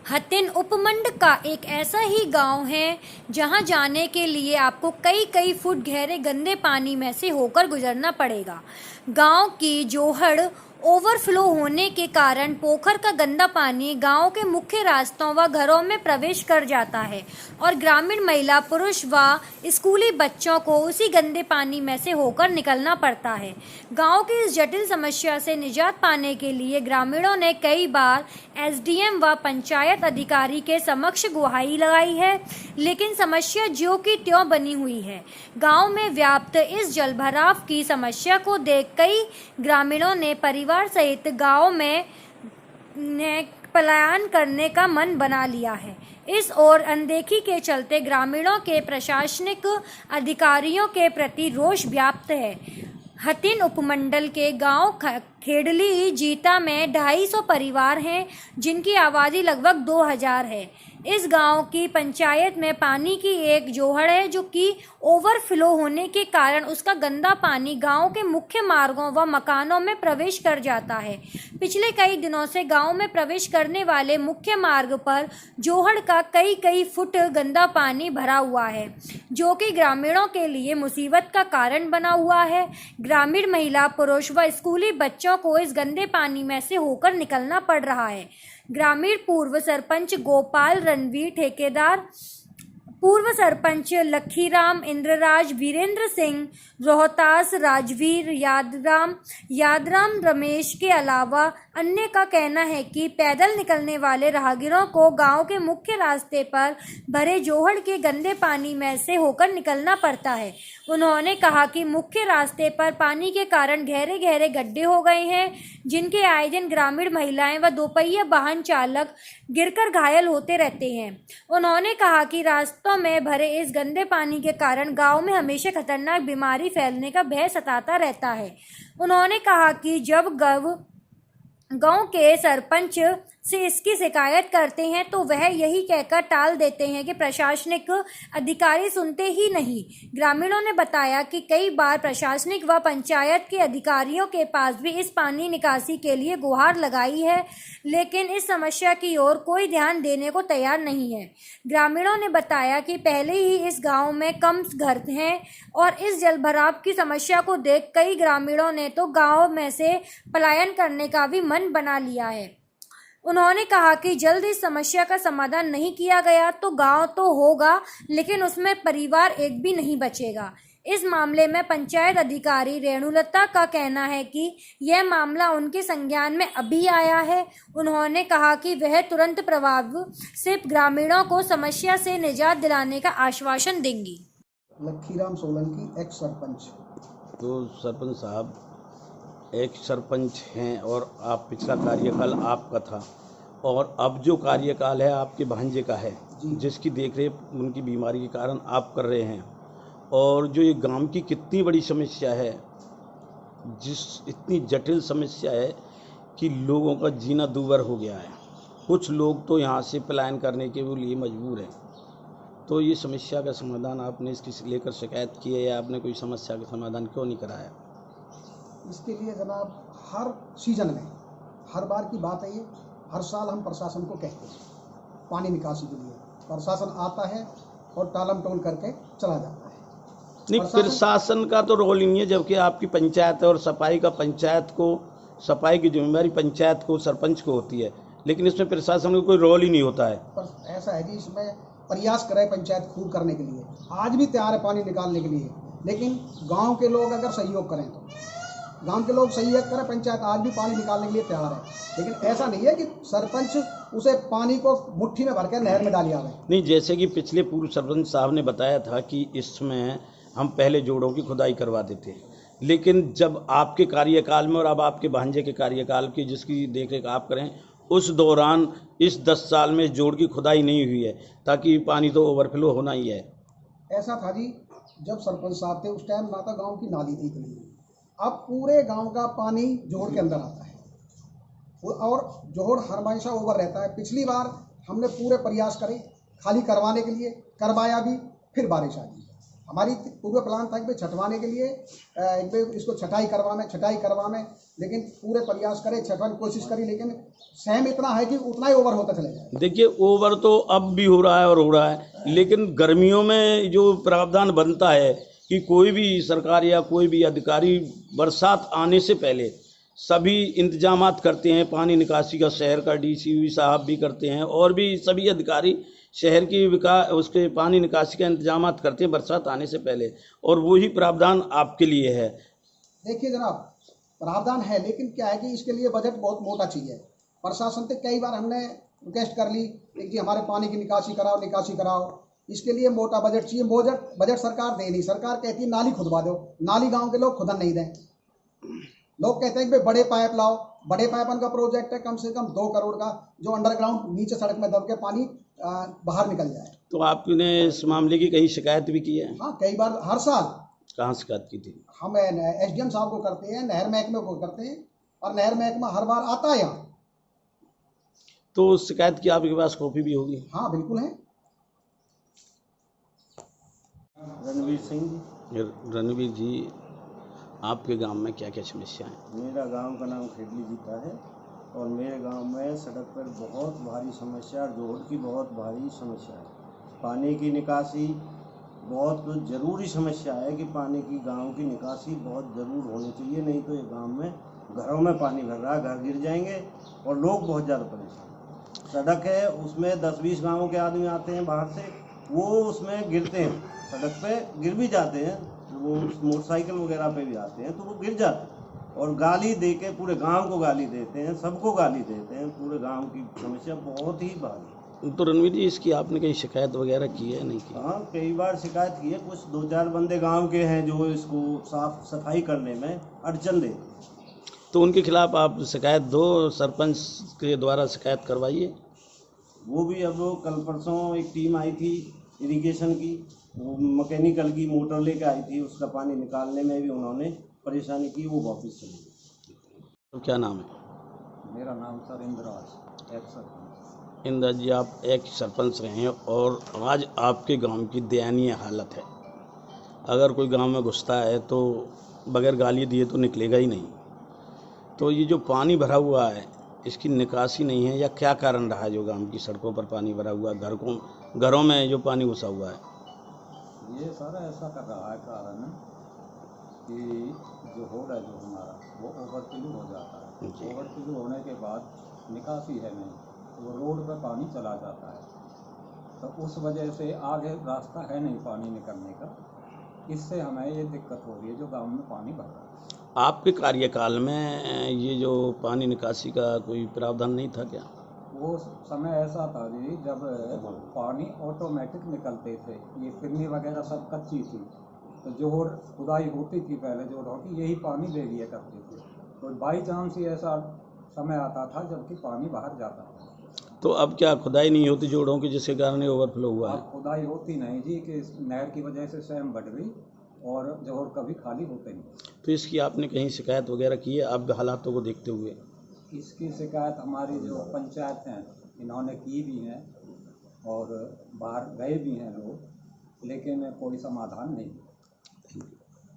हतिन उपमंड का एक ऐसा ही गांव है जहां जाने के लिए आपको कई कई फुट गहरे गंदे पानी में से होकर गुजरना पड़ेगा। गांव की जोहड़ ओवरफ्लो होने के कारण पोखर का गंदा पानी गांव के मुख्य रास्तों व घरों में प्रवेश कर जाता है और ग्रामीण महिला, पुरुष व स्कूली बच्चों को उसी गंदे पानी में से होकर निकलना पड़ता है। गांव की इस जटिल समस्या से निजात पाने के लिए ग्रामीणों ने कई बार एसडीएम व पंचायत अधिकारी के समक्ष गुहारी लगाई है, लेकिन समस्या ज्यों की त्यों बनी हुई है। गांव में व्याप्त इस जलभराव की समस्या को देख कई ग्रामीणों ने परिवार सहित गांव में पलायन करने का मन बना लिया है। इस ओर अनदेखी के चलते ग्रामीणों के प्रशासनिक अधिकारियों के प्रति रोष व्याप्त है। हतिन उपमंडल के गांव खेड़ली जीता में 250 परिवार हैं, जिनकी आबादी लगभग 2000 है। इस गांव की पंचायत में पानी की एक जोहड़ है जो कि ओवरफ्लो होने के कारण उसका गंदा पानी गांव के मुख्य मार्गों व मकानों में प्रवेश कर जाता है। पिछले कई दिनों से गांव में प्रवेश करने वाले मुख्य मार्ग पर जोहड़ का कई फुट गंदा पानी भरा हुआ है, जो कि ग्रामीणों के लिए मुसीबत का कारण बना हुआ है। ग्रामीण महिला, पुरुष व स्कूली बच्चों को इस गंदे पानी में से होकर निकलना पड़ रहा है। ग्रामीण पूर्व सरपंच गोपाल रणवीर ठेकेदार, पूर्व सरपंच लखीराम, इंद्रराज, वीरेंद्र सिंह, रोहतास, राजवीर, यादराम रमेश के अलावा अन्य का कहना है कि पैदल निकलने वाले राहगीरों को गांव के मुख्य रास्ते पर भरे जोहड़ के गंदे पानी में से होकर निकलना पड़ता है। उन्होंने कहा कि मुख्य रास्ते पर पानी के कारण गहरे गहरे गड्ढे हो गए हैं, जिनके आए दिन ग्रामीण महिलाएं व दोपहिया वाहन चालक गिरकर घायल होते रहते हैं। उन्होंने कहा कि रास्तों में भरे इस गंदे पानी के कारण गांव में हमेशा खतरनाक बीमारी फैलने का भय सताता रहता है। उन्होंने कहा कि जब गांव के सरपंच से इसकी शिकायत करते हैं तो वह यही कहकर टाल देते हैं कि प्रशासनिक अधिकारी सुनते ही नहीं। ग्रामीणों ने बताया कि कई बार प्रशासनिक व पंचायत के अधिकारियों के पास भी इस पानी निकासी के लिए गुहार लगाई है, लेकिन इस समस्या की ओर कोई ध्यान देने को तैयार नहीं है। ग्रामीणों ने बताया कि पहले ही इस गांव में कम घर हैं और इस जलभराव की समस्या को देख कई ग्रामीणों ने तो गांव में से पलायन करने का भी मन बना लिया है। उन्होंने कहा कि जल्द इस समस्या का समाधान नहीं किया गया तो गांव तो होगा, लेकिन उसमें परिवार एक भी नहीं बचेगा। इस मामले में पंचायत अधिकारी रेणुलता का कहना है कि यह मामला उनके संज्ञान में अभी आया है। उन्होंने कहा कि वह तुरंत प्रभाव से ग्रामीणों को समस्या से निजात दिलाने का आश्वासन देंगी। लखीराम सोलंकी, एक्स सरपंच। तो सरपंच साहब एक सरपंच हैं और आप पिछला कार्यकाल आपका था और अब जो कार्यकाल है आपके भांजे का है, जिसकी देखरेख उनकी बीमारी के कारण आप कर रहे हैं। और जो ये गांव की कितनी बड़ी समस्या है, इतनी जटिल समस्या है कि लोगों का जीना दूभर हो गया है। कुछ लोग तो यहाँ से पलायन करने के लिए मजबूर हैं। तो ये समस्या का समाधान आपने इसकी लेकर शिकायत की है या आपने कोई समस्या का समाधान क्यों नहीं कराया? इसके लिए जनाब हर सीजन में, हर बार की बात है ये, हर साल हम प्रशासन को कहते हैं पानी निकासी के लिए। प्रशासन आता है और टालम टोल करके चला जाता है। नहीं, प्रशासन का तो रोल ही नहीं है, जबकि आपकी पंचायत है और सफाई की जिम्मेदारी पंचायत को, सरपंच को होती है, लेकिन इसमें प्रशासन का कोई रोल ही नहीं होता है। पर ऐसा है कि इसमें प्रयास करे पंचायत खूब करने के लिए, आज भी तैयार है पानी निकालने के लिए, लेकिन गाँव के लोग अगर सहयोग करें तो गांव के लोग सहयोग करें, पंचायत आज भी पानी निकालने के लिए तैयार है। लेकिन ऐसा नहीं है कि सरपंच उसे पानी को मुट्ठी में भरकर नहर में डाल आवे। नहीं, जैसे कि पिछले पूर्व सरपंच साहब ने बताया था कि इसमें हम पहले जोड़ों की खुदाई करवा देते, लेकिन जब आपके कार्यकाल में और अब आपके भांजे के कार्यकाल की जिसकी देखरेख आप करें, उस दौरान इस 10 साल में जोड़ की खुदाई नहीं हुई है, ताकि पानी तो ओवरफ्लो होना ही है। ऐसा था जी, जब सरपंच साहब थे उस टाइम ना तो गाँव की नाली थी इतनी, अब पूरे गांव का पानी जोहड़ के अंदर आता है और जोहड़ हमेशा ओवर रहता है। पिछली बार हमने पूरे प्रयास करे खाली करवाने के लिए, करवाया भी, फिर बारिश आ गई। हमारी पूरे प्लान था कि छटवाने के लिए एक बार इसको छटाई करवा में लेकिन पूरे प्रयास करे, छठवां कोशिश करी, लेकिन सहम इतना है कि उतना ही ओवर होता चले जाए। देखिए ओवर तो अब भी हो रहा है और हो रहा है, लेकिन गर्मियों में जो प्रावधान बनता है कि कोई भी सरकार या कोई भी अधिकारी बरसात आने से पहले सभी इंतजामात करते हैं, पानी निकासी का शहर का डीसी साहब भी करते हैं और भी सभी अधिकारी शहर की विकास उसके पानी निकासी का इंतजामात करते हैं बरसात आने से पहले, और वही प्रावधान आपके लिए है। देखिए जनाब, प्रावधान है, लेकिन क्या है कि इसके लिए बजट बहुत मोटा चाहिए। प्रशासन से कई बार हमने रिक्वेस्ट कर ली कि हमारे पानी की निकासी कराओ। इसके लिए मोटा बजट चाहिए। बजट सरकार दे नहीं, सरकार कहती है नाली खुदवा दो, नाली गांव के लोग खुदा नहीं दें। लोग कहते हैं कि बड़े पाइप लाओ, बड़े पाइपन का प्रोजेक्ट है कम से कम 2 करोड़ का, जो अंडरग्राउंड नीचे सड़क में दब के पानी बाहर निकल जाए। तो आपने इस मामले की कहीं शिकायत भी की है? हाँ, कई बार, हर साल। कहाँ शिकायत की थी? हम एसडीएम साहब को करते हैं, नहर महकमे को करते हैं, और नहर महकमा हर बार आता है यहाँ। तो शिकायत की आपके पास कॉपी भी होगी? हाँ बिल्कुल है। रणवीर सिंह। रणवीर जी, आपके गांव में क्या क्या समस्या है? मेरा गांव का नाम खेडली जीता है और मेरे गांव में सड़क पर बहुत भारी समस्या, रोड की बहुत भारी समस्या है। पानी की निकासी बहुत ज़रूरी समस्या है कि पानी की गांव की निकासी बहुत ज़रूर होनी चाहिए, नहीं तो ये गांव में घरों में पानी भर रहा है, घर गिर जाएंगे और लोग बहुत ज़्यादा परेशान। सड़क है, उसमें 10-20 गाँव के आदमी आते हैं बाहर से, वो उसमें गिरते हैं, सड़क पे गिर भी जाते हैं, वो मोटरसाइकिल वगैरह पे भी आते हैं तो वो गिर जाते हैं और गाली दे के पूरे गांव को गाली देते हैं, सबको गाली देते हैं। पूरे गांव की समस्या बहुत ही भारी। तो रणवीर जी, इसकी आपने कहीं शिकायत वगैरह की है, नहीं की? हाँ, कई बार शिकायत की है। कुछ 2-4 बंदे गांव के हैं जो इसको साफ सफाई करने में अड़चन देते हैं। तो उनके खिलाफ आप शिकायत दो, सरपंच के द्वारा शिकायत करवाइए। वो भी अब कल परसों एक टीम आई थी इरिगेशन की, वो मैकेनिकल की मोटर लेके आई थी, उसका पानी निकालने में भी उन्होंने परेशानी की, वो वापस चली गई। तो क्या नाम है? मेरा नाम सर इंद्राज, एक्स सरपंच। इंद्र जी, आप एक सरपंच रहे हैं और आज आपके गांव की दयनीय हालत है। अगर कोई गांव में घुसता है तो बगैर गाली दिए तो निकलेगा ही नहीं। तो ये जो पानी भरा हुआ है, इसकी निकासी नहीं है या क्या कारण रहा है जो गांव की सड़कों पर पानी भरा हुआ है, घरों में जो पानी घुसा हुआ है? ये सारा ऐसा कर रहा है कारण कि जो रोड है जो हमारा वो ओवरफ्लो हो जाता है। ओवरफ्लो होने के बाद निकासी है नहीं, वो रोड पे पानी चला जाता है, तो उस वजह से आगे रास्ता है नहीं पानी निकलने का। इससे हमें ये दिक्कत हो रही है जो गांव में पानी भर रहा है। आपके कार्यकाल में ये जो पानी निकासी का कोई प्रावधान नहीं था क्या? वो समय ऐसा था जी जब पानी ऑटोमेटिक निकलते थे, ये फिरनी वगैरह सब कच्ची थी, तो जो खुदाई होती थी पहले जो होती यही पानी दे दिया करते थे। तो बाई चांस ही ऐसा समय आता था जबकि पानी बाहर जाता था। तो अब क्या खुदाई नहीं होती जोड़ों की जिसके कारण ये ओवरफ्लो हुआ है? अब खुदाई होती नहीं जी, कि नहर की वजह से स्वयं बढ़ गई और जोड़ कभी खाली होते नहीं। तो इसकी आपने कहीं शिकायत वगैरह की है अब हालातों को देखते हुए? इसकी शिकायत हमारी जो पंचायत हैं इन्होंने की भी हैं और बाहर गए भी हैं लोग, लेकिन कोई समाधान नहीं।